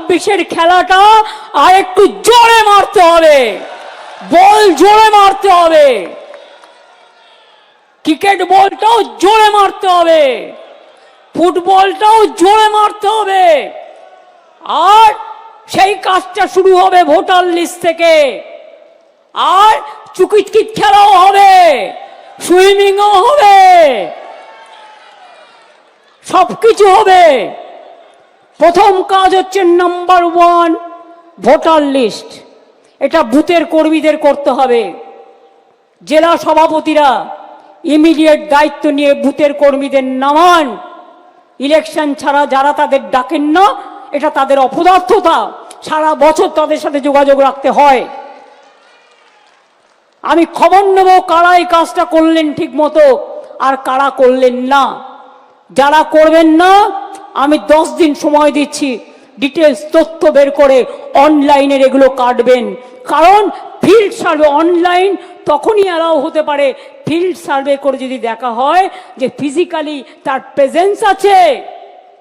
26-এর খেলাটা আর একটু জোরে মারতে হবে, বল জোরে মারতে হবে, ক্রিকেট বলটাও জোরে মারতে হবে, ফুটবলটাও জোরে মারতে হবে। আর সেই কাজটা শুরু হবে ভোটার লিস্ট থেকে। আর চুকিচকিট খেলাও হবে, সুইমিংও হবে, সবকিছু হবে। প্রথম কাজ হচ্ছে নাম্বার 1 ভোটার লিস্ট। এটা বুথের কর্মীদের করতে হবে। জেলা সভাপতিরা ইমিডিয়েট দায়িত্ব নিয়ে বুথের কর্মীদের নামান। ইলেকশন ছাড়া যারা তাদের ডাকেন না, এটা তাদের অপদার্থতা, সারা বছর তাদের সাথে যোগাযোগ রাখতে হয়। আমি খবর নেব কারা এই কাজটা করলেন ঠিক মতো আর কারা করলেন না। যারা করবেন না আমি 10 দিন সময় দিচ্ছি, ডিটেলস তথ্য বের করে অনলাইনের এগুলো কাটবেন। কারণ ফিল্ড সার্ভে অনলাইন তখনই অ্যালাউ হতে পারে ফিল্ড সার্ভে করে যদি দেখা হয় যে ফিজিক্যালি তার প্রেজেন্স আছে।